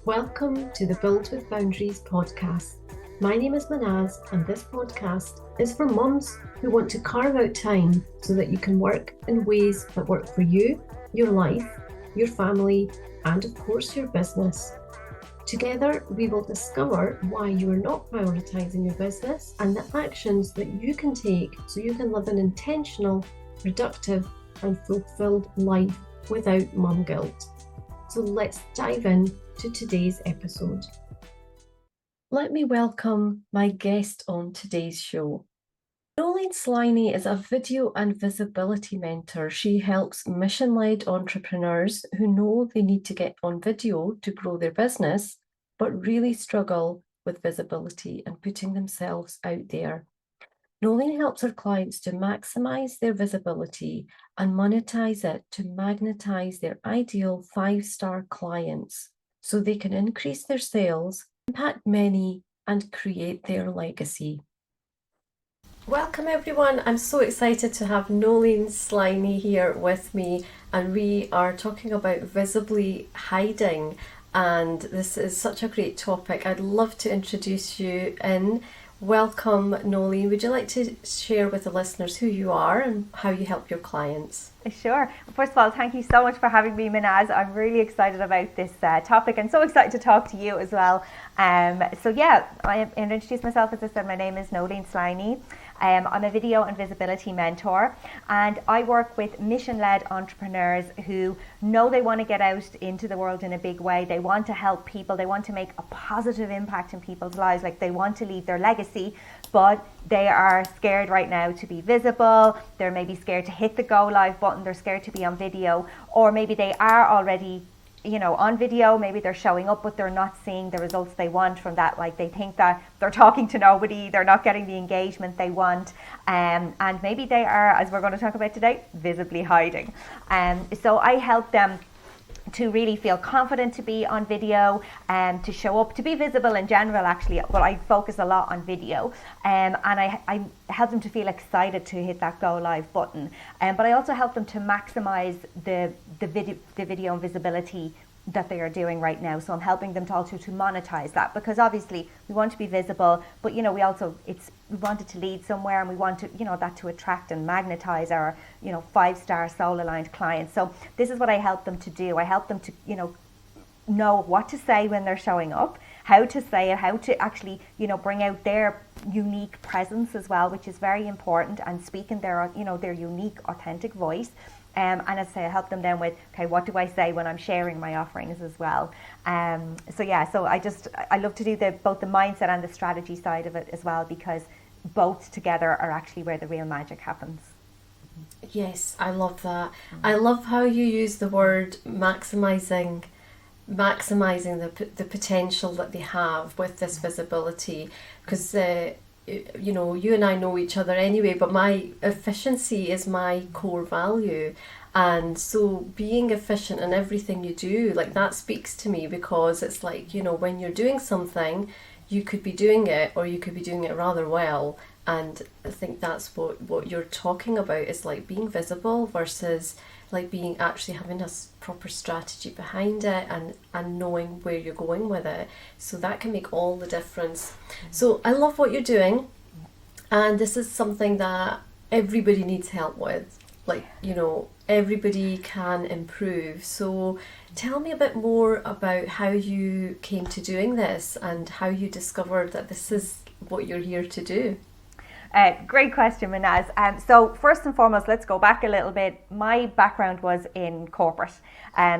Welcome to the Build with Boundaries podcast. My name is Manaz, and this podcast is for mums who want to carve out time so that you can work in ways that work for you, your life, your family, and of course your business. Together, we will discover why you are not prioritizing your business and the actions that you can take so you can live an intentional, productive, and fulfilled life without mum guilt. So let's dive in to today's episode. Let me welcome my guest on today's show. Noleen Sliney is a video and visibility mentor. She helps mission-led entrepreneurs who know they need to get on video to grow their business, but really struggle with visibility and putting themselves out there. Noleen helps her clients to maximize their visibility and monetize it to magnetize their ideal 5-star clients so they can increase their sales, impact many, and create their legacy. Welcome everyone. I'm so excited to have Noleen Sliney here with me, and we are talking about visibly hiding, and this is such a great topic. I'd love to introduce you in. Welcome, Noleen. Would you like to share with the listeners who you are and how you help your clients? Sure. First of all, thank you so much for having me, Manaz. I'm really excited about this topic and so excited to talk to you as well. I introduce myself. As I said, my name is Noleen Sliney. I'm a video and visibility mentor, and I work with mission-led entrepreneurs who know they want to get out into the world in a big way. They want to help people. They want to make a positive impact in people's lives. Like, they want to leave their legacy, but they are scared right now to be visible. They're maybe scared to hit the go live button. They're scared to be on video, or maybe they are already on video. Maybe they're showing up, but they're not seeing the results they want from that. Like, they think that they're talking to nobody, they're not getting the engagement they want, and maybe they are, as we're going to talk about today, visibly hiding. So I help them to really feel confident to be on video and to show up, to be visible in general actually, but I focus a lot on video, and I help them to feel excited to hit that go live button, but I also help them to maximize the video and visibility that they are doing right now. So I'm helping them to also to monetize that, because obviously we want to be visible, but we want it to lead somewhere, and we want to that to attract and magnetize our 5-star soul aligned clients. So this is what I help them to do. I help them to know what to say when they're showing up, how to say it, how to actually bring out their unique presence as well, which is very important, and speak in their their unique authentic voice. And as I say, I help them then with, okay, what do I say when I'm sharing my offerings as well? So I love to do both the mindset and the strategy side of it as well, because both together are actually where the real magic happens. Yes, I love that. I love how you use the word maximizing the potential that they have with this visibility, because you and I know each other anyway, but my efficiency is my core value, and so being efficient in everything you do, like, that speaks to me, because it's like, when you're doing something, you could be doing it, or you could be doing it rather well, and I think that's what you're talking about, is like being visible versus like being actually having a proper strategy behind it, and knowing where you're going with it. So that can make all the difference. So I love what you're doing, and this is something that everybody needs help with. Like, everybody can improve. So tell me a bit more about how you came to doing this and how you discovered that this is what you're here to do. Great question, Manaz. So first and foremost, let's go back a little bit. My background was in corporate.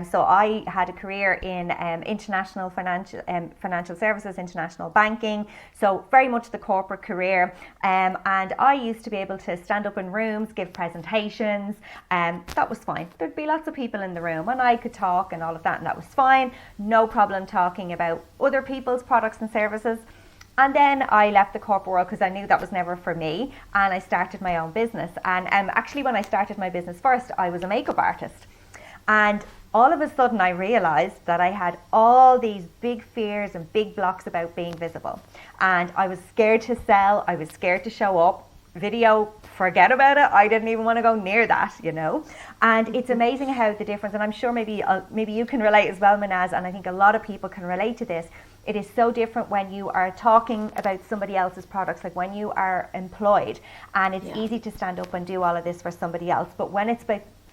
So I had a career in international financial services, international banking. So very much the corporate career. And I used to be able to stand up in rooms, give presentations. That was fine. There'd be lots of people in the room, and I could talk and all of that, and that was fine. No problem talking about other people's products and services. And then I left the corporate world because I knew that was never for me, and I started my own business. And actually, when I started my business first, I was a makeup artist. And all of a sudden I realized that I had all these big fears and big blocks about being visible. And I was scared to sell, I was scared to show up. Video, forget about it. I didn't even want to go near that, you know. And it's amazing how the difference, and I'm sure maybe you can relate as well, Manaz, and I think a lot of people can relate to this. It is so different when you are talking about somebody else's products, like when you are employed, and it's easy to stand up and do all of this for somebody else. But when it's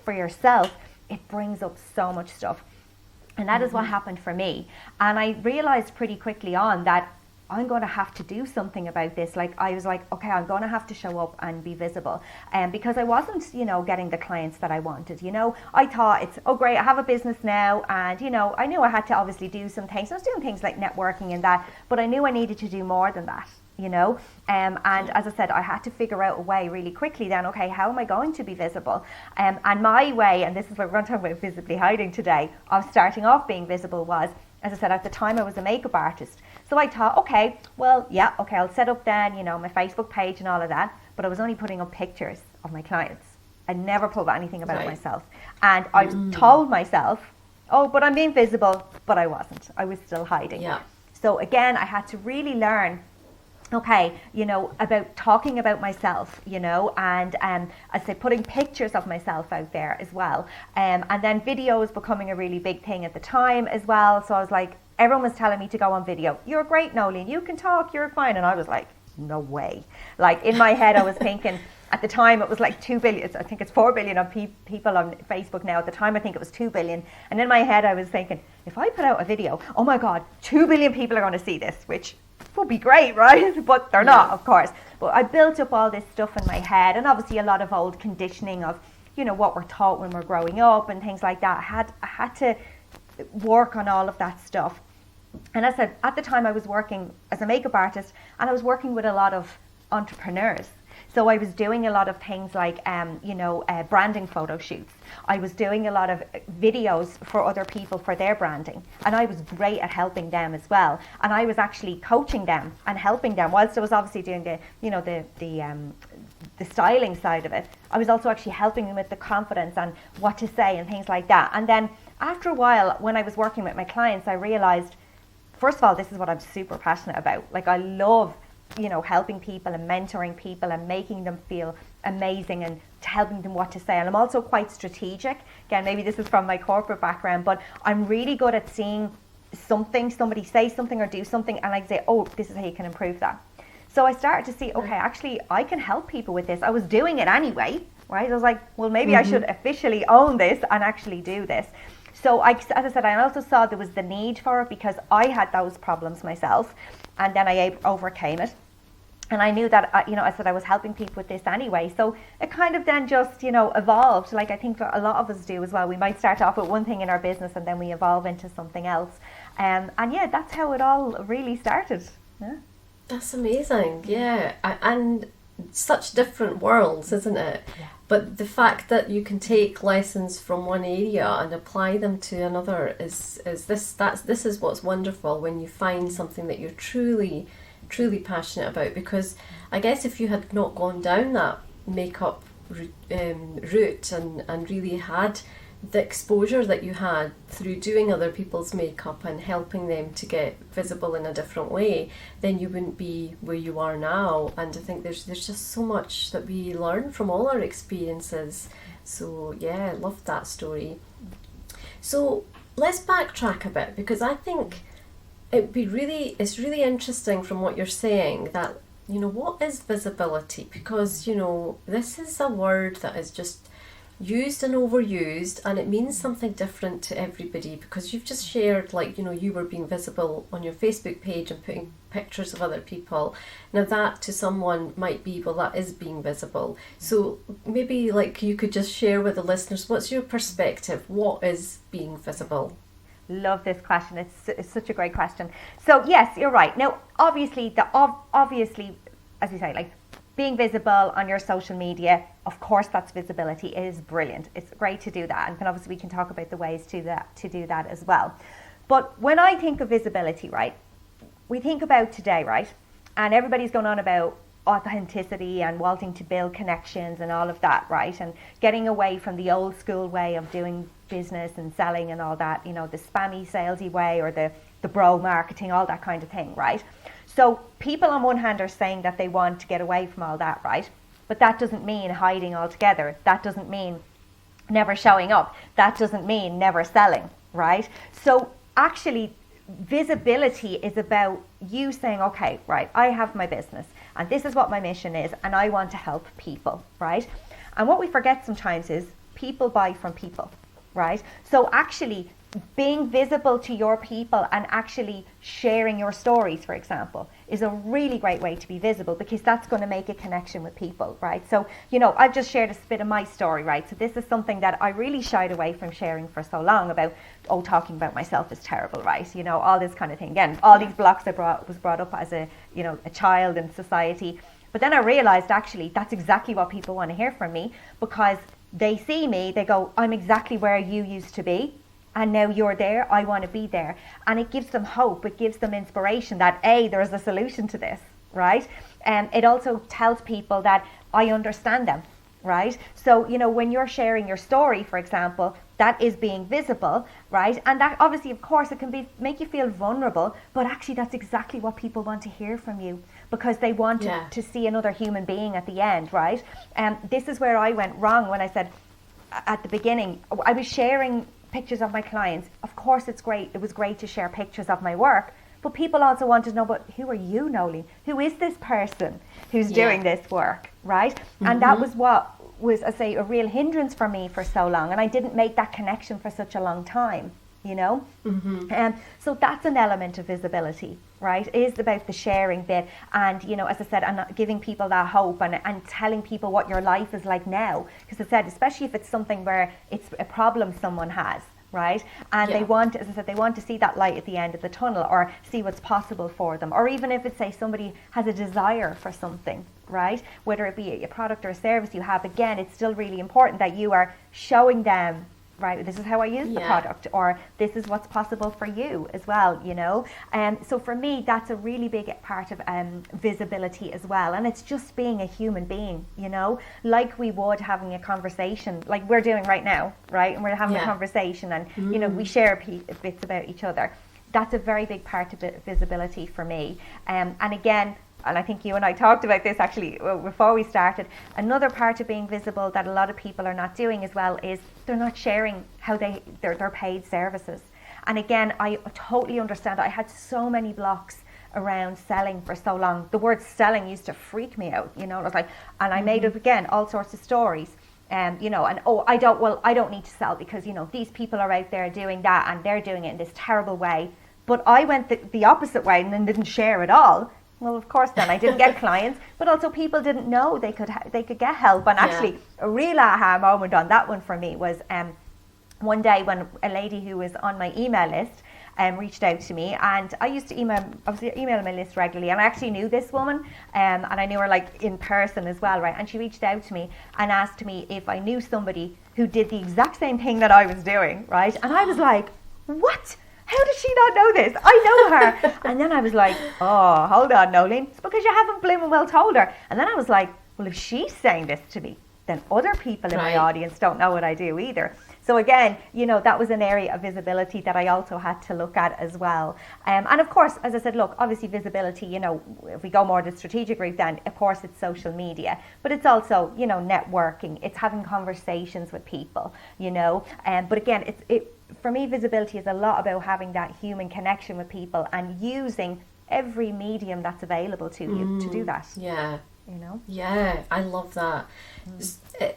for yourself, it brings up so much stuff. And that is what happened for me. And I realized pretty quickly on that I'm going to have to do something about this. Like, I was like, okay, I'm going to have to show up and be visible. Because I wasn't, you know, getting the clients that I wanted, you know. I thought it's, oh great, I have a business now. And, you know, I knew I had to obviously do some things. I was doing things like networking and that, but I knew I needed to do more than that, you know. And as I said, I had to figure out a way really quickly then, okay, how am I going to be visible? And my way, and this is what we're going to talk about visibly hiding today, of starting off being visible was, as I said, at the time I was a makeup artist. So I thought, okay, well, yeah, okay, I'll set up then, you know, my Facebook page and all of that. But I was only putting up pictures of my clients. I never put anything about myself. And I told myself, oh, but I'm being visible, but I wasn't. I was still hiding. Yeah. So again, I had to really learn, okay, you know, about talking about myself, you know, and I say putting pictures of myself out there as well. And then video was becoming a really big thing at the time as well. So I was like, everyone was telling me to go on video. You're great, Noleen. You can talk. You're fine. And I was like, no way. Like in my head, I was thinking, at the time it was like 2 billion. I think it's 4 billion of people on Facebook now. At the time, I think it was 2 billion. And in my head, I was thinking, if I put out a video, oh my God, 2 billion people are going to see this, which would be great, right? But they're not, of course. But I built up all this stuff in my head, and obviously a lot of old conditioning of, you know, what we're taught when we're growing up and things like that. I had to work on all of that stuff. And as I said, at the time I was working as a makeup artist, and I was working with a lot of entrepreneurs. So I was doing a lot of things like, branding photo shoots. I was doing a lot of videos for other people for their branding. And I was great at helping them as well. And I was actually coaching them and helping them. Whilst I was obviously doing the styling side of it, I was also actually helping them with the confidence and what to say and things like that. And then after a while, when I was working with my clients, I realized, first of all, this is what I'm super passionate about. Like, I love, you know, helping people and mentoring people and making them feel amazing and helping them what to say. And I'm also quite strategic. Again, maybe this is from my corporate background, but I'm really good at seeing somebody say something or do something, and I say, oh, this is how you can improve that. So I started to see, okay, actually, I can help people with this. I was doing it anyway, right? I was like, well, maybe I should officially own this and actually do this. So as I said, I also saw there was the need for it because I had those problems myself, and then I overcame it. And I knew that, I said I was helping people with this anyway. So it kind of then just, evolved. Like I think a lot of us do as well. We might start off with one thing in our business and then we evolve into something else. And yeah, that's how it all really started. Yeah. That's amazing. Yeah. And such different worlds, isn't it? Yeah. But the fact that you can take lessons from one area and apply them to another is what's wonderful when you find something that you're truly passionate about. Because I guess if you had not gone down that makeup route and really had the exposure that you had through doing other people's makeup and helping them to get visible in a different way, then you wouldn't be where you are now. And I think there's just so much that we learn from all our experiences. So yeah, I love that story. So let's backtrack a bit, because I think it's really interesting from what you're saying that, what is visibility? Because, this is a word that is just used and overused, and it means something different to everybody, because you've just shared, you were being visible on your Facebook page and putting pictures of other people. Now that to someone might be, well, that is being visible. So maybe you could just share with the listeners, what's your perspective? What is being visible? Love this question. It's such a great question. So yes, you're right. Now, obviously, as you say, being visible on your social media, of course, that's visibility. It is brilliant. It's great to do that, and obviously we can talk about the ways to do that as well. But when I think of visibility, right, we think about today, right, and everybody's going on about authenticity and wanting to build connections and all of that, right, and getting away from the old school way of doing business and selling and all that, the spammy salesy way, or the bro marketing, all that kind of thing, right? So people on one hand are saying that they want to get away from all that, right? But that doesn't mean hiding altogether. That doesn't mean never showing up. That doesn't mean never selling, right? So actually, visibility is about you saying, okay, right, I have my business and this is what my mission is and I want to help people, right? And what we forget sometimes is people buy from people, right? So actually being visible to your people and actually sharing your stories, for example, is a really great way to be visible, because that's going to make a connection with people, right? So, you know, I've just shared a bit of my story, right? So this is something that I really shied away from sharing for so long about, talking about myself is terrible, right? You know, all this kind of thing. Again, all these blocks was brought up as a child in society. But then I realized actually that's exactly what people want to hear from me, because they see me, they go, I'm exactly where you used to be. And now you're there, I want to be there. And it gives them hope, it gives them inspiration that, there's a solution to this, right? And it also tells people that I understand them, right? So, you know, when you're sharing your story, for example, that is being visible, right? And that obviously, of course, it can make you feel vulnerable, but actually that's exactly what people want to hear from you, because they want to see another human being at the end, right? And this is where I went wrong when I said at the beginning, I was sharing pictures of my clients. Of course, it's great. It was great to share pictures of my work, but people also want to know, but who are you, Noleen? Who is this person who's doing this work, right? Mm-hmm. And that was what was, I say, a real hindrance for me for so long, and I didn't make that connection for such a long time, you know? Mm-hmm. So that's an element of visibility, right? It is about the sharing bit, and, you know, as I said, and giving people that hope and telling people what your life is like now. Because I said, especially if it's something where it's a problem someone has, right? And they want, as I said, they want to see that light at the end of the tunnel, or see what's possible for them. Or even if it's, say, somebody has a desire for something, right? Whether it be a product or a service you have, again, it's still really important that you are showing them, right, this is how I use the product, or this is what's possible for you as well, you know. So for me, that's a really big part of visibility as well. And it's just being a human being, you know, like we would having a conversation like we're doing right now, right? And we're having a conversation, and you know, we share bits about each other. That's a very big part of visibility for me. And again, and I think you and I talked about this actually before we started, another part of being visible that a lot of people are not doing as well is they're not sharing how their paid services. And again, I totally understand. I had so many blocks around selling for so long. The word selling used to freak me out, you know. I was like, and I made up, again, all sorts of stories. You know, and I don't need to sell because, you know, these people are out there doing that and they're doing it in this terrible way. But I went the opposite way and then didn't share at all. Well, of course, then I didn't get clients, but also people didn't know they could get help. And actually, a real aha moment on that one for me was one day when a lady who was on my email list reached out to me, and I used to email my list regularly, and I actually knew this woman, and I knew her like in person as well, right? And she reached out to me and asked me if I knew somebody who did the exact same thing that I was doing, right? And I was like, what? How did she not know this? I know her. And then I was like, oh, hold on, Noleen. It's because you haven't blooming well told her. And then I was like, well, if she's saying this to me, then other people in my audience don't know what I do either. So again, you know, that was an area of visibility that I also had to look at as well. And of course, as I said, look, obviously visibility, you know, if we go more the strategic route, then of course it's social media, but it's also, you know, networking. It's having conversations with people, you know. But again, for me, visibility is a lot about having that human connection with people and using every medium that's available to you to do that. Yeah. You know? Yeah, I love that.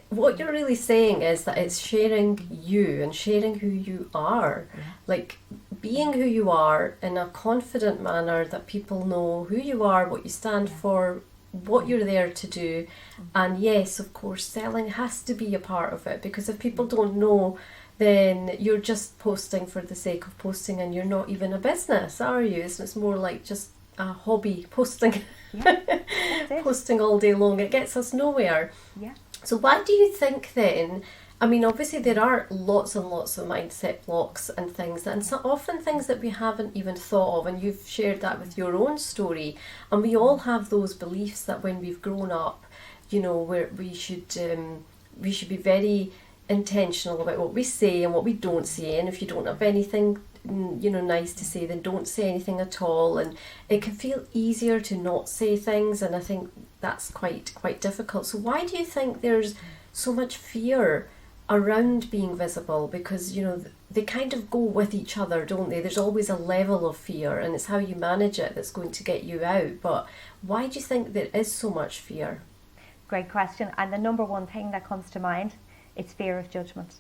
What you're really saying is that it's sharing you and sharing who you are. Like being who you are in a confident manner that people know who you are, what you stand for, what you're there to do. And yes, of course, selling has to be a part of it, because if people don't know, then you're just posting for the sake of posting and you're not even a business, are you? It's more like just a hobby posting. Posting all day long. It gets us nowhere. Yeah. So why do you think then, I mean, obviously there are lots and lots of mindset blocks and things, and so often things that we haven't even thought of, and you've shared that with your own story, and we all have those beliefs that when we've grown up, you know, where we should be very intentional about what we say and what we don't say, and if you don't have anything nice to say, then don't say anything at all. And it can feel easier to not say things, and I think that's quite difficult. So why do you think there's so much fear around being visible? Because they kind of go with each other, don't they? There's always a level of fear, and it's how you manage it that's going to get you out. But why do you think there is so much fear? Great question. And the number one thing that comes to mind, it's fear of judgment.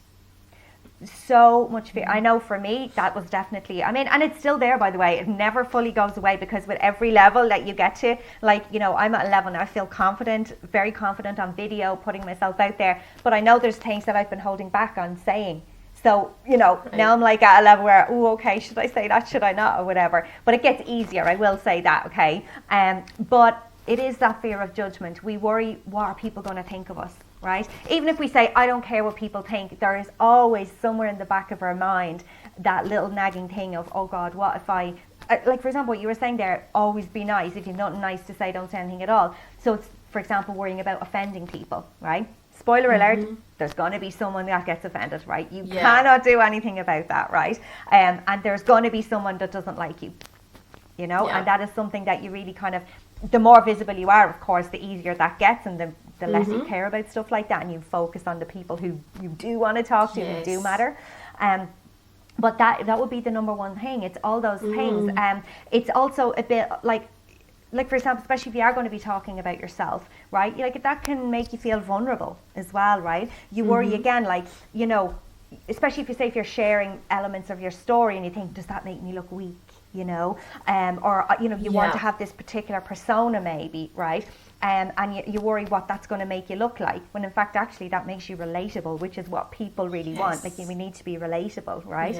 So much fear. I know for me that was definitely, and it's still there, by the way. It never fully goes away, because with every level that you get to, I'm at a level now, I feel confident, very confident on video, putting myself out there, but I know there's things that I've been holding back on saying. So, right. Now I'm at a level where, okay, should I say that, should I not, or whatever. But it gets easier, I will say that, okay. But it is that fear of judgment. We worry, what are people going to think of us, right? Even if we say, I don't care what people think, there is always somewhere in the back of our mind that little nagging thing of, oh God, what if I, for example, what you were saying there, always be nice. If you've nothing nice to say, don't say anything at all. So it's, for example, worrying about offending people, right? Spoiler alert, there's going to be someone that gets offended, right? You cannot do anything about that, right? And there's going to be someone that doesn't like you, and that is something that you really kind of, the more visible you are, of course, the easier that gets, and the less you care about stuff like that, and you focus on the people who you do want to talk to, who do matter. But that would be the number one thing. It's all those things. It's also a bit like for example, especially if you are going to be talking about yourself, right? That can make you feel vulnerable as well, right? You worry again, especially if you're sharing elements of your story and you think, does that make me look weak? You want to have this particular persona maybe, right? And you worry what that's going to make you look like, when in fact actually that makes you relatable, which is what people really want. We need to be relatable, right?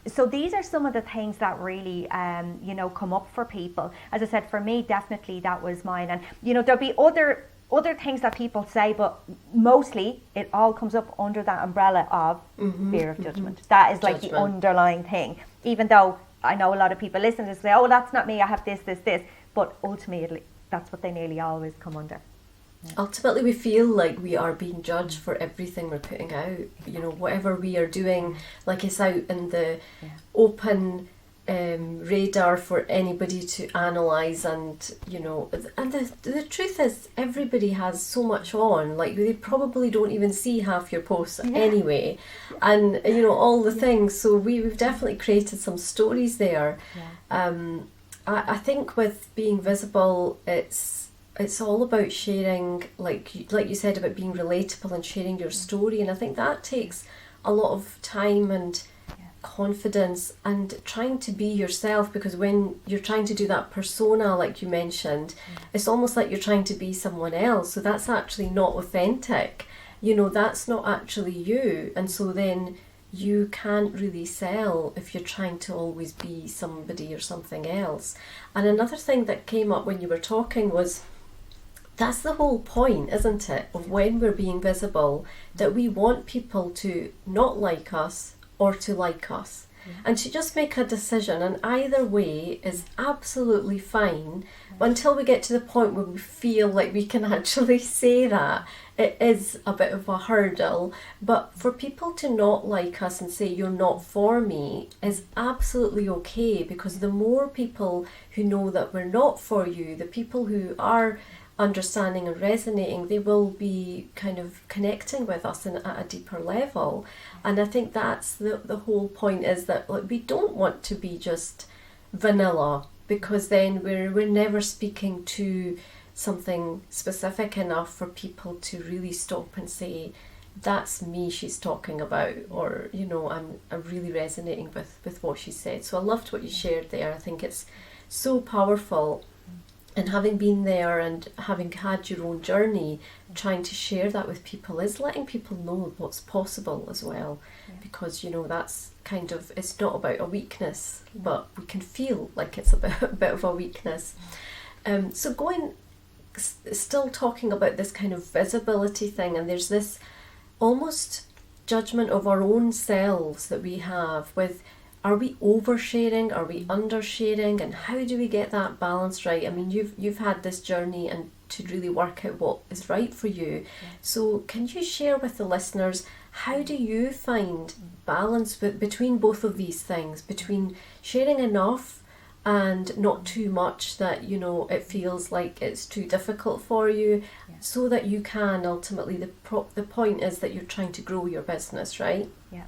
So these are some of the things that really come up for people. As I said, for me, definitely that was mine. And there'll be other things that people say, but mostly it all comes up under that umbrella of fear of judgment. That is the underlying thing, even though I know a lot of people listen to say, oh, that's not me, I have this, but ultimately that's what they nearly always come under. Ultimately, we feel like we are being judged for everything we're putting out. Whatever we are doing, it's out in the open radar for anybody to analyse, and the truth is, everybody has so much on. They probably don't even see half your posts anyway, and all the things. So we've definitely created some stories there. I think with being visible, it's all about sharing, like you said, about being relatable and sharing your story, and I think that takes a lot of time and confidence and trying to be yourself, because when you're trying to do that persona, like you mentioned, it's almost like you're trying to be someone else, so that's actually not authentic. That's not actually you, and so then you can't really sell if you're trying to always be somebody or something else. And another thing that came up when you were talking was, that's the whole point, isn't it, of when we're being visible, that we want people to not like us or to like us, and to just make a decision, and either way is absolutely fine, until we get to the point where we feel like we can actually say that. It is a bit of a hurdle, but for people to not like us and say you're not for me is absolutely okay, because the more people who know that we're not for you, the people who are understanding and resonating, they will be kind of connecting with us at a deeper level. And I think that's the whole point, is that we don't want to be just vanilla, because then we're never speaking to something specific enough for people to really stop and say, that's me she's talking about, or I'm really resonating with what she said. So I loved what you shared there. I think it's so powerful. And having been there and having had your own journey, trying to share that with people is letting people know what's possible as well. Because, that's kind of, it's not about a weakness, but we can feel like it's a bit of a weakness. So still talking about this kind of visibility thing, and there's this almost judgment of our own selves that we have with, are we oversharing? Are we undersharing? And how do we get that balance right? I mean, you've had this journey and to really work out what is right for you. So can you share with the listeners How do you find balance between both of these things, between sharing enough and not too much that, you know, it feels like it's too difficult for you, so that you can ultimately, the point is that you're trying to grow your business, right? Yeah.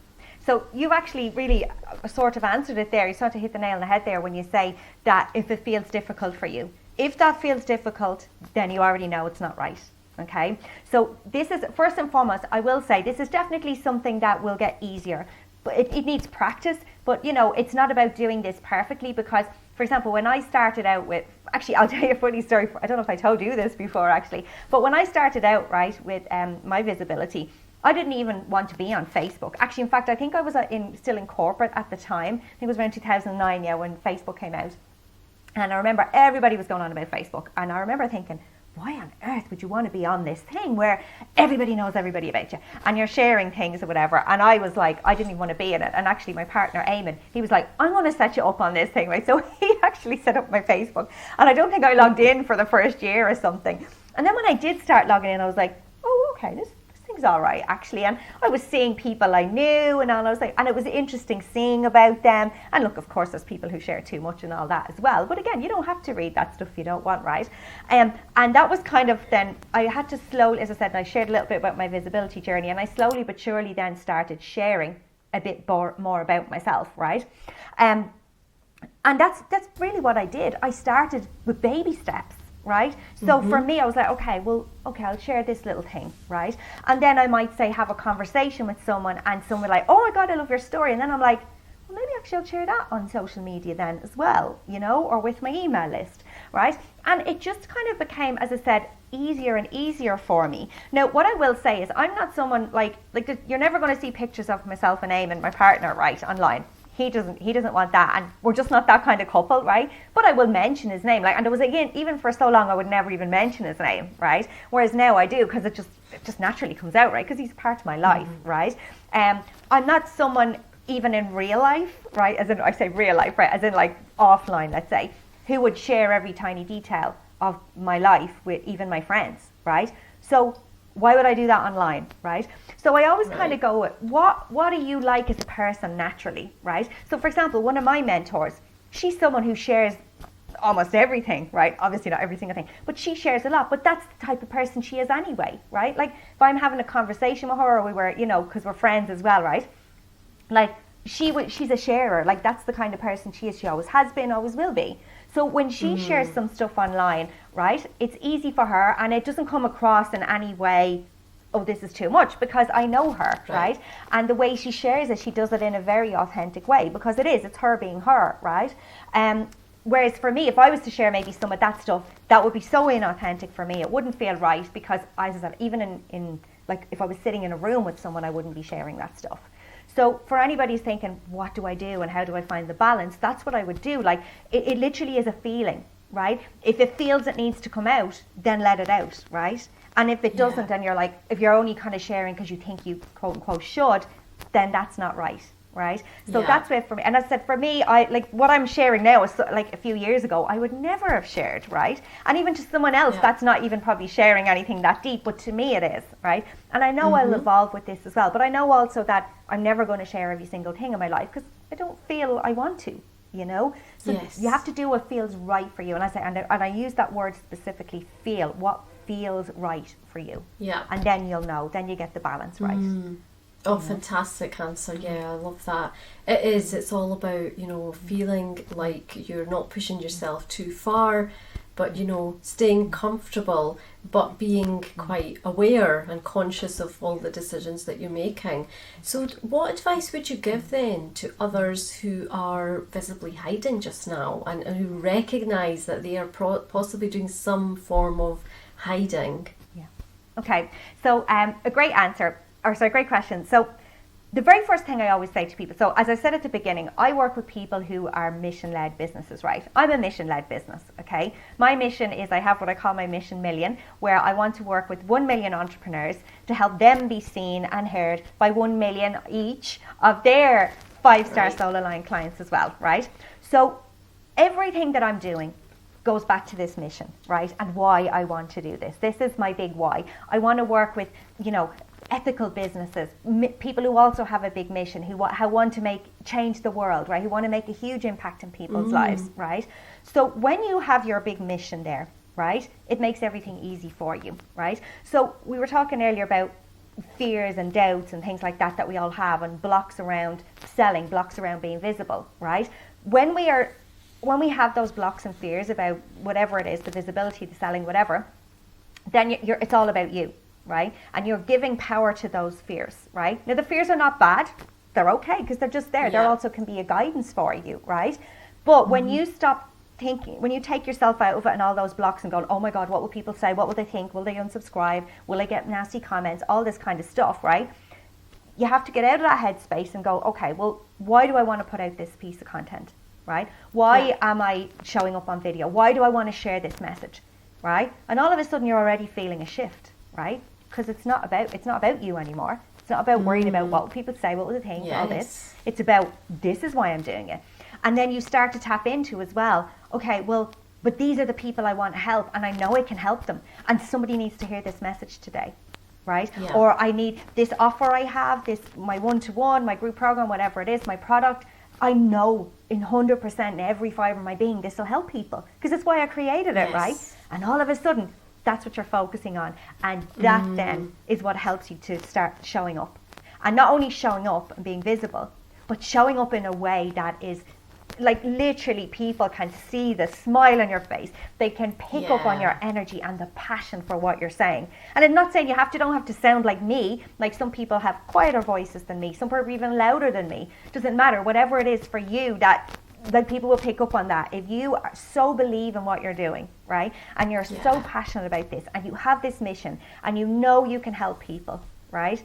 So you've actually really sort of answered it there. You sort of hit the nail on the head there when you say that if it feels difficult for you. If that feels difficult, then you already know it's not right. Okay, so this is, first and foremost, I will say this is definitely something that will get easier, but it needs practice. But you know, it's not about doing this perfectly, because, for example, when I started out with, actually, I'll tell you a funny story. I don't know if I told you this before, actually, but when I started out, right, with my visibility, I didn't even want to be on Facebook. Actually, in fact, I think I was still in corporate at the time. I think it was around 2009, yeah, when Facebook came out. And I remember everybody was going on about Facebook, and I remember thinking, why on earth would you want to be on this thing where everybody knows everybody about you and you're sharing things or whatever? And I was like, I didn't even want to be in it. And actually my partner, Eamon, he was like, I'm going to set you up on this thing, right? So he actually set up my Facebook, and I don't think I logged in for the first year or something. And then when I did start logging in, I was like, oh, okay, this thing's all right, actually. And I was seeing people I knew and all. I was like, and it was interesting seeing about them. And look, of course, there's people who share too much and all that as well. But again, you don't have to read that stuff if you don't want, right? And that was kind of then, I had to slowly, as I said, I shared a little bit about my visibility journey, and I slowly but surely then started sharing a bit more about myself, right? And that's really what I did. I started with baby steps. Right? So for me, I was like, okay, I'll share this little thing, right? And then I might say, have a conversation with someone, and someone like, oh my God, I love your story. And then I'm like, well, maybe actually I'll share that on social media then as well, you know, or with my email list, right? And it just kind of became, as I said, easier and easier for me. Now, what I will say is I'm not someone like you're never going to see pictures of myself and Eamon, my partner, right, online. He doesn't want that, and we're just not that kind of couple, right? But I will mention his name, like, and there was, again, even for so long I would never even mention his name, right? Whereas now I do, because it just naturally comes out, right? Because he's part of my life, right? I'm not someone, even in real life, right? As in, I say real life, right? As in like offline, let's say, who would share every tiny detail of my life with even my friends, right? So why would I do that online, right? So I always kind of go with, what do you like as a person naturally, right? So for example, one of my mentors, she's someone who shares almost everything, right? Obviously not every single thing, but she shares a lot. But that's the type of person she is anyway, right? Like if I'm having a conversation with her, or we were, you know, because we're friends as well, right? Like she's a sharer. Like that's the kind of person she is. She always has been, always will be. So when she shares some stuff online, right, it's easy for her, and it doesn't come across in any way, oh, this is too much, because I know her, right? And the way she shares it, she does it in a very authentic way, because it's her being her, right? Whereas for me, if I was to share maybe some of that stuff, that would be so inauthentic for me. It wouldn't feel right, because as I said, even in like if I was sitting in a room with someone, I wouldn't be sharing that stuff. So for anybody who's thinking, what do I do and how do I find the balance? That's what I would do. Like it literally is a feeling, right? If it feels it needs to come out, then let it out, right? And if it doesn't, and you're like, if you're only kind of sharing because you think you quote unquote should, then that's not right, right? So that's it for me. And as I said, for me, I like what I'm sharing now is like a few years ago, I would never have shared, right? And even to someone else, that's not even probably sharing anything that deep, but to me it is, right? And I know I'll evolve with this as well, but I know also that I'm never going to share every single thing in my life because I don't feel I want to, you know? So you have to do what feels right for you. And I say, and I use that word specifically, feel, what feels right for you. Yeah. And then you'll know, then you get the balance right. Oh, fantastic answer. Yeah, I love that. It's all about, you know, feeling like you're not pushing yourself too far, but, you know, staying comfortable, but being quite aware and conscious of all the decisions that you're making. So what advice would you give then to others who are visibly hiding just now, and who recognise that they are possibly doing some form of hiding? Yeah. Okay. So a great question. So the very first thing I always say to people, so as I said at the beginning, I work with people who are mission-led businesses, right? I'm a mission-led business, okay? My mission is, I have what I call my Mission Million, where I want to work with 1 million entrepreneurs to help them be seen and heard by 1 million each of their 5-star Soul Aligned clients as well, right? So everything that I'm doing goes back to this mission, right? And why I want to do this. This is my big why. I want to work with, you know, ethical businesses, people who also have a big mission, who want to change the world, right? Who want to make a huge impact in people's lives, right? So when you have your big mission there, right, it makes everything easy for you, right? So we were talking earlier about fears and doubts and things like that we all have, and blocks around selling, blocks around being visible, right? When we have those blocks and fears about whatever it is, the visibility, the selling, whatever, then it's all about you, right? And you're giving power to those fears, right? Now the fears are not bad, they're okay, because they're just there. They also can be a guidance for you, right? But when you stop thinking, when you take yourself out of it and all those blocks and go, oh my God, what will people say? What will they think? Will they unsubscribe? Will I get nasty comments? All this kind of stuff, right? You have to get out of that headspace and go, okay, well, why do I want to put out this piece of content, right? Why am I showing up on video? Why do I want to share this message, right? And all of a sudden you're already feeling a shift, right? Because it's not about you anymore. It's not about worrying about what will people say, what will they think, all this. It's about, this is why I'm doing it. And then you start to tap into as well, okay, well, but these are the people I want to help, and I know I can help them, and somebody needs to hear this message today, right? Yeah. Or I need this offer I have, my one-to-one, my group program, whatever it is, my product, I know in 100% in every fibre of my being this will help people, because that's why I created it, right? And all of a sudden, that's what you're focusing on, and that then is what helps you to start showing up. And not only showing up and being visible, but showing up in a way that is like literally people can see the smile on your face. They can pick up on your energy and the passion for what you're saying. And I'm not saying you don't have to sound like me. Like some people have quieter voices than me. Some people are even louder than me. Doesn't matter. Whatever it is for you, that people will pick up on that. If you so believe in what you're doing, right? And you're so passionate about this, and you have this mission, and you know you can help people, right?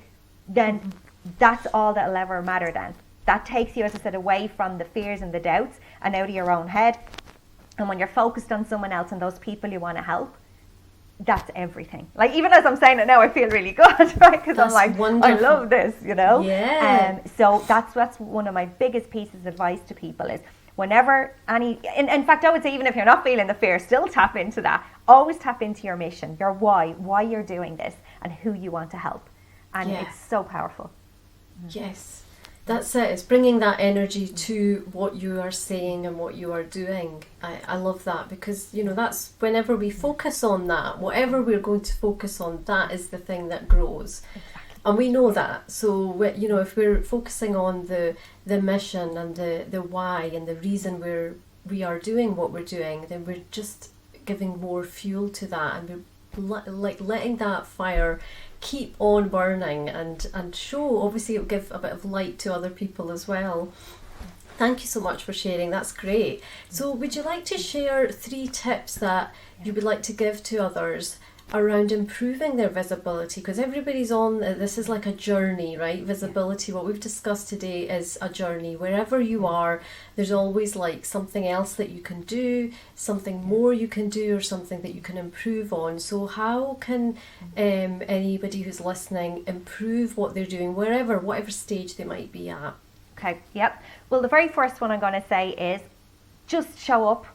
Then that's all that'll ever matter then. That takes you, as I said, away from the fears and the doubts and out of your own head. And when you're focused on someone else and those people you want to help, that's everything. Like, even as I'm saying it now, I feel really good, right? Because I'm like, wonderful. I love this, you know? Yeah. So that's one of my biggest pieces of advice to people is whenever in fact, I would say even if you're not feeling the fear, still tap into that. Always tap into your mission, your why you're doing this, and who you want to help. And it's so powerful. Yes. That's it. It's bringing that energy to what you are saying and what you are doing. I love that, because, you know, that's whenever we focus on that, whatever we're going to focus on, that is the thing that grows. Exactly. And we know that. So, you know, if we're focusing on the mission and the why and the reason we are doing what we're doing, then we're just giving more fuel to that, and we're letting that fire keep on burning and show. Obviously it'll give a bit of light to other people as well. Thank you so much for sharing. That's great. So would you like to share 3 tips that you would like to give to others around improving their visibility? Because everybody's on this is like a journey, right? Visibility, what we've discussed today, is a journey. Wherever you are, there's always like something else that you can do, something more you can do, or something that you can improve on. So how can anybody who's listening improve what they're doing, whatever stage they might be at? Okay, yep. Well, the very first one I'm going to say is just show up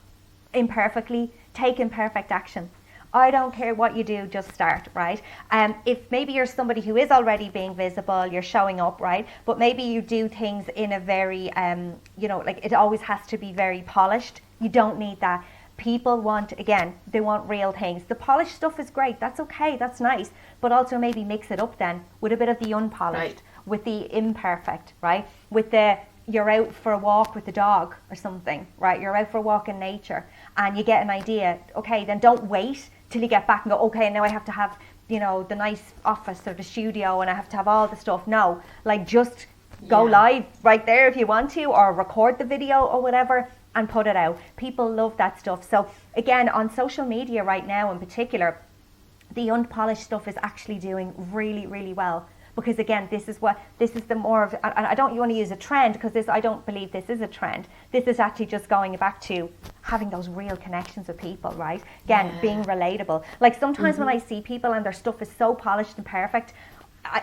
imperfectly, take imperfect action. I don't care what you do, just start, right? If maybe you're somebody who is already being visible, you're showing up, right? But maybe you do things in a very, like it always has to be very polished. You don't need that. People they want real things. The polished stuff is great. That's okay. That's nice. But also maybe mix it up then with a bit of the unpolished, with the imperfect, right? You're out for a walk with the dog or something, right? You're out for a walk in nature and you get an idea. Okay, then don't wait till you get back and go, okay, now I have to have, the nice office or the studio and I have to have all the stuff. No, like just go live right there if you want to, or record the video or whatever and put it out. People love that stuff. So again, on social media right now in particular, the unpolished stuff is actually doing really, really well. Because again, this is the more of, and I don't want to use a trend, because I don't believe this is a trend. This is actually just going back to having those real connections with people, right? Again, being relatable. Like sometimes when I see people and their stuff is so polished and perfect,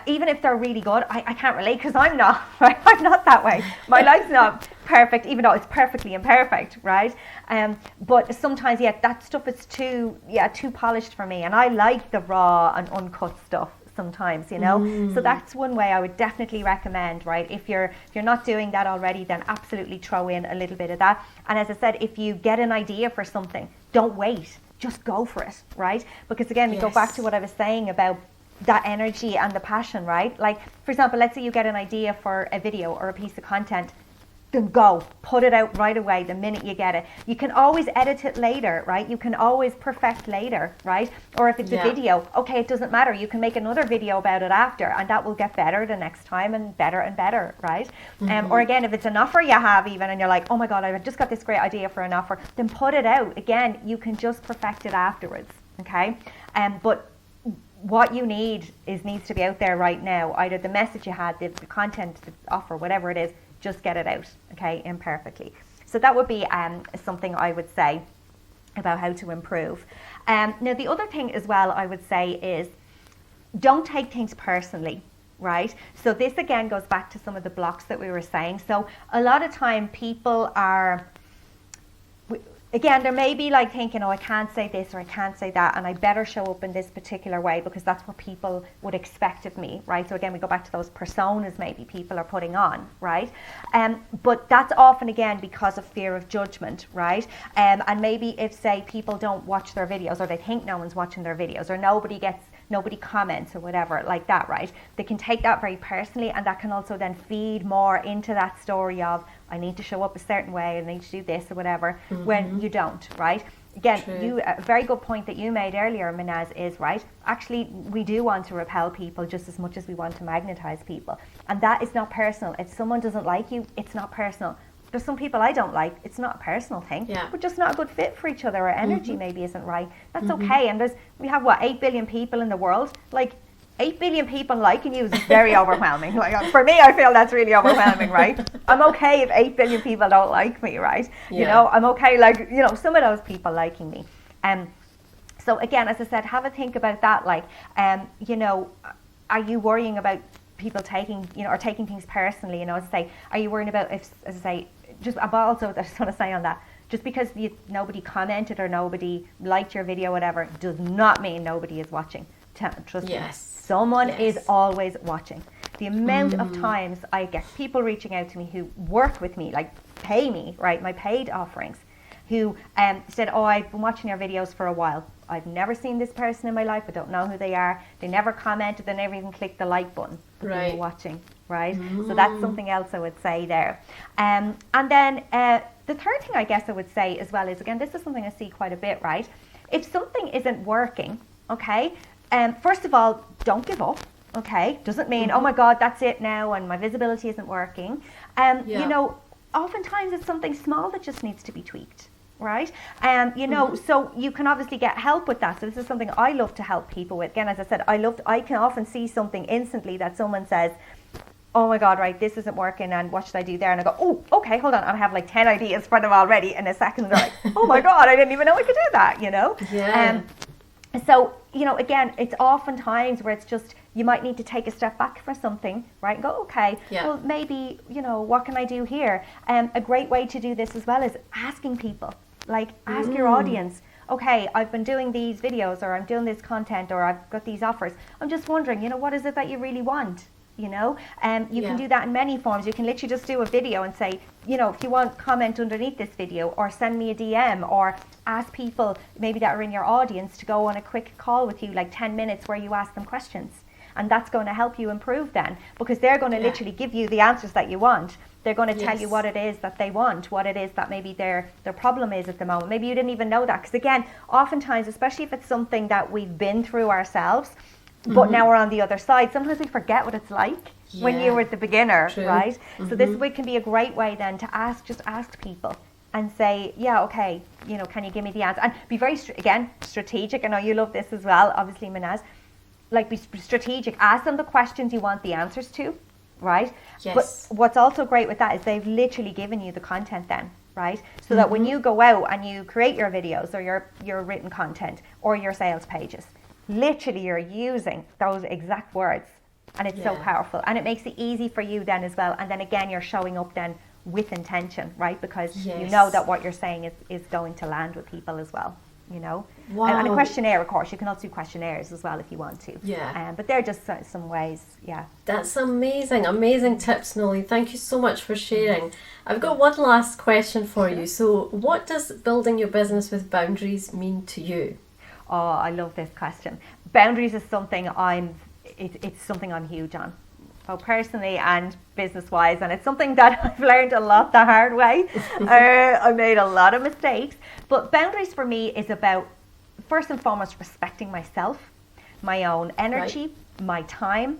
even if they're really good, I can't relate, because I'm not, right? I'm not that way. My life's not perfect, even though it's perfectly imperfect, right? But sometimes, that stuff is too polished for me, and I like the raw and uncut stuff. sometimes, you know. So that's one way I would definitely recommend, right? If you're not doing that already, then absolutely throw in a little bit of that. And as I said, if you get an idea for something, don't wait, just go for it, right? Because again, we go back to what I was saying about that energy and the passion, right? Like, for example, let's say you get an idea for a video or a piece of content, then go, put it out right away the minute you get it. You can always edit it later, right? You can always perfect later, right? Or if it's a video, okay, it doesn't matter. You can make another video about it after, and that will get better the next time and better, right? Or again, if it's an offer you have even, and you're like, oh my God, I've just got this great idea for an offer, then put it out. Again, you can just perfect it afterwards, okay? But what you needs to be out there right now. Either the message you had, the content, the offer, whatever it is, just get it out, okay, imperfectly. So that would be something I would say about how to improve. Now, the other thing as well I would say is don't take things personally, right? So this again goes back to some of the blocks that we were saying. So a lot of time people are, again, there may be like thinking, oh, I can't say this or I can't say that, and I better show up in this particular way because that's what people would expect of me, right? So again, we go back to those personas maybe people are putting on, right? But that's often, again, because of fear of judgment, right? And maybe if, say, people don't watch their videos, or they think no one's watching their videos, or nobody comments or whatever like that, right? They can take that very personally, and that can also then feed more into that story of, I need to show up a certain way, I need to do this or whatever, when you don't, right? Again, a very good point that you made earlier, Minaz, is right. Actually, we do want to repel people just as much as we want to magnetize people. And that is not personal. If someone doesn't like you, it's not personal. There's some people I don't like. It's not a personal thing. We're just not a good fit for each other. Our energy maybe isn't right. That's okay. And we have, 8 billion people in the world? Like, 8 billion people liking you is very overwhelming. Like, for me, I feel that's really overwhelming, right? I'm okay if 8 billion people don't like me, right? You know, I'm okay, like, some of those people liking me. So again, as I said, have a think about that. Like, are you worrying about people taking, or taking things personally? As I say, are you worrying about if, as I say, but also I just want to say on that, just because nobody commented or nobody liked your video, whatever, does not mean nobody is watching. Trust me. Someone is always watching. The amount of times I get people reaching out to me who work with me, like pay me, right, my paid offerings, who said, oh, I've been watching your videos for a while. I've never seen this person in my life. I don't know who they are. They never commented. They never even clicked the like button. Right. They were watching, right? So that's something else I would say there. And then the third thing I guess I would say as well is, again, this is something I see quite a bit, right? If something isn't working, okay, first of all, don't give up, okay? Doesn't mean, oh my God, that's it now and my visibility isn't working. Oftentimes it's something small that just needs to be tweaked, right? So you can obviously get help with that. So this is something I love to help people with. Again, as I said, I can often see something instantly that someone says, oh my God, right, this isn't working and what should I do there? And I go, oh, okay, hold on. I have like 10 ideas for them already. In a second, they're like, oh my God, I didn't even know I could do that, Yeah. So, again, it's oftentimes where it's just, you might need to take a step back for something, right? And go, okay, well, maybe, what can I do here? A great way to do this as well is asking people, like ask your audience, okay, I've been doing these videos or I'm doing this content or I've got these offers. I'm just wondering, what is it that you really want? You can do that in many forms. You can literally just do a video and say, if you want, comment underneath this video or send me a DM or ask people maybe that are in your audience to go on a quick call with you, like 10 minutes where you ask them questions. And that's going to help you improve then, because they're going to literally give you the answers that you want. They're going to tell you what it is that they want, what it is that maybe their problem is at the moment. Maybe you didn't even know that. Because again, oftentimes, especially if it's something that we've been through ourselves, but now we're on the other side, sometimes we forget what it's like when you were the beginner, right? So this can be a great way then to ask people and say, okay, can you give me the answer? And be very, strategic. I know you love this as well, obviously, Minaz. Like, be strategic. Ask them the questions you want the answers to, right? Yes. But what's also great with that is they've literally given you the content then, right? So that when you go out and you create your videos or your written content or your sales pages, literally you're using those exact words, and it's so powerful, and it makes it easy for you then as well. And then again, you're showing up then with intention, right? Because you know that what you're saying is going to land with people as well. you know. Wow. And a questionnaire, of course. You can also do questionnaires as well if you want to. Yeah. But they're just some ways, yeah. That's amazing tips, Noleen. Thank you so much for sharing. I've got one last question for you. So what does building your business with boundaries mean to you? Oh, I love this question. Boundaries is something it's something I'm huge on, both personally and business-wise, and it's something that I've learned a lot the hard way. I made a lot of mistakes, but boundaries for me is about, first and foremost, respecting myself, my own energy, my time,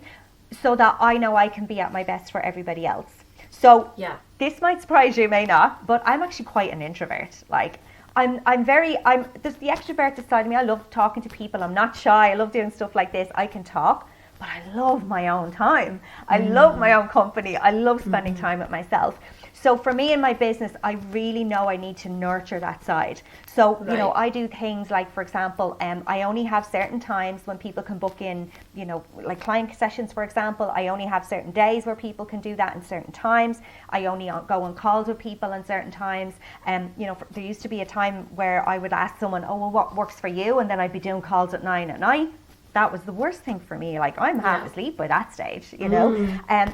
so that I know I can be at my best for everybody else. So this might surprise you, may not, but I'm actually quite an introvert. Like, there's the extroverted side of me. I love talking to people. I'm not shy. I love doing stuff like this. I can talk, but I love my own time. I love my own company. I love spending time with myself. So for me in my business, I really know I need to nurture that side. So, you know, I do things like, for example, I only have certain times when people can book in, you know, like client sessions, for example. I only have certain days where people can do that in certain times. I only go on calls with people in certain times. You know, there used to be a time where I would ask someone, oh, well, what works for you? And then I'd be doing calls at 9 at night. That was the worst thing for me. Like, I'm half asleep by that stage, you know.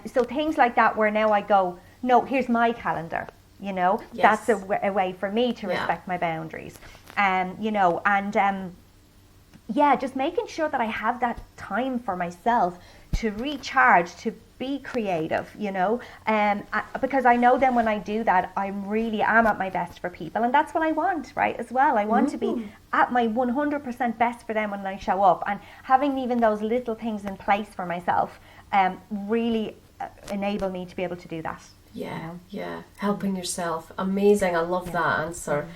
So things like that where now I go, no, here's my calendar, you know. That's a way for me to respect my boundaries. You know, and just making sure that I have that time for myself to recharge, to be creative, you know, because I know then when I do that, I really am at my best for people, and that's what I want, right, as well. I want to be at my 100% best for them when I show up, and having even those little things in place for myself really enable me to be able to do that. Helping yourself. Amazing. I love that answer.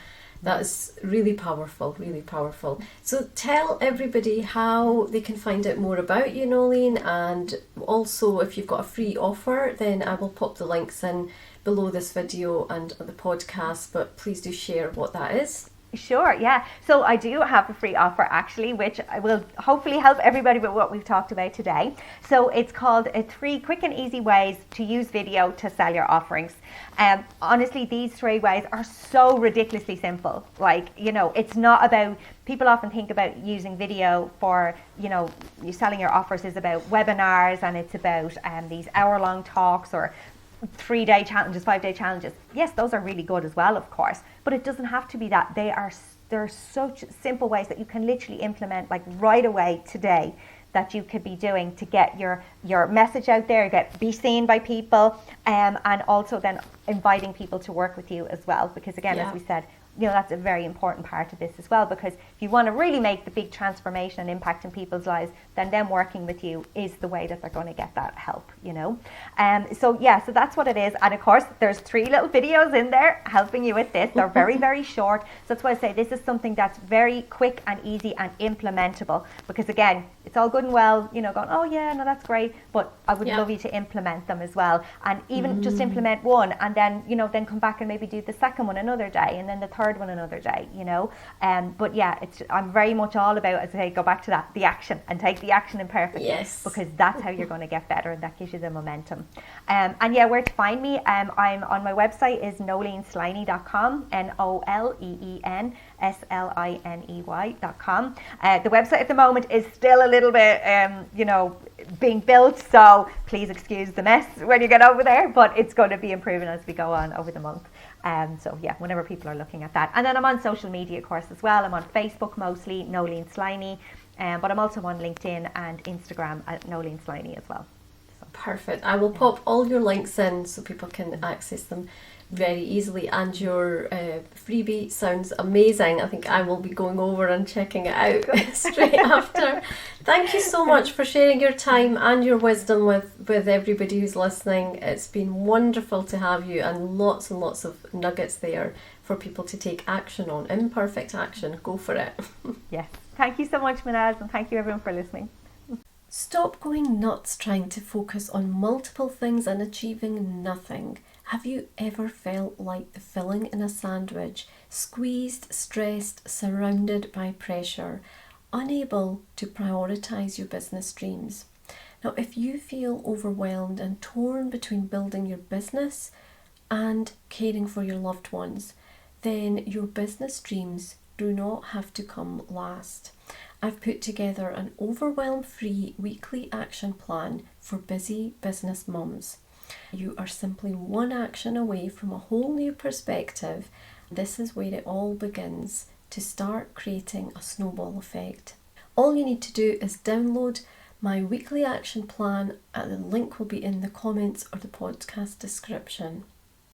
That is really powerful, really powerful. So tell everybody how they can find out more about you, Noleen, and also if you've got a free offer, then I will pop the links in below this video and the podcast, but please do share what that is. Sure, yeah. So I do have a free offer actually, which will hopefully help everybody with what we've talked about today. So it's called 3 quick and easy ways to use video to sell your offerings. Honestly, these 3 ways are so ridiculously simple. Like, you know, it's not about, people often think about using video for, you know, you selling your offers is about webinars, and it's about these hour-long talks or 3-day challenges, 5-day challenges. Yes, those are really good as well, of course, but it doesn't have to be that. There are such simple ways that you can literally implement, like right away today, that you could be doing to get your message out there, be seen by people, and also then inviting people to work with you as well. Because again, as we said, you know, that's a very important part of this as well, because if you want to really make the big transformation and impact in people's lives, then them working with you is the way that they're going to get that help, you know. So that's what it is. And of course, there's 3 little videos in there helping you with this. They're very, very short. So that's why I say this is something that's very quick and easy and implementable, because again, it's all good and well, you know, going, oh yeah, no, that's great, but I would love you to implement them as well. And even just implement one, and then, you know, then come back and maybe do the second one another day, and then the third one another day, you know. But yeah, I'm very much all about, as I say, go back to that, the action, and take the action imperfectly, because that's how you're going to get better, and that gives you the momentum. And yeah, where to find me, I'm on my website is noleensliney.com, NOLEENSLINEY.com. The website at the moment is still a little bit you know, being built, so please excuse the mess when you get over there, but it's going to be improving as we go on over the month. So yeah, whenever people are looking at that. And then I'm on social media, of course, as well. I'm on Facebook mostly, Noleen Sliney, but I'm also on LinkedIn and Instagram at Noleen Sliney as well. So. Perfect. I will pop all your links in so people can access them very easily, and your freebie sounds amazing. I think I will be going over and checking it out straight after. Thank you so much for sharing your time and your wisdom with everybody who's listening. It's been wonderful to have you, and lots of nuggets there for people to take action on. Imperfect action. Go for it. Yes. Thank you so much, Manaz, and thank you everyone for listening. Stop going nuts trying to focus on multiple things and achieving nothing. Have you ever felt like the filling in a sandwich, squeezed, stressed, surrounded by pressure, unable to prioritise your business dreams? Now, if you feel overwhelmed and torn between building your business and caring for your loved ones, then your business dreams do not have to come last. I've put together an overwhelm-free weekly action plan for busy business mums. You are simply one action away from a whole new perspective. This is where it all begins to start creating a snowball effect. All you need to do is download my weekly action plan, and the link will be in the comments or the podcast description.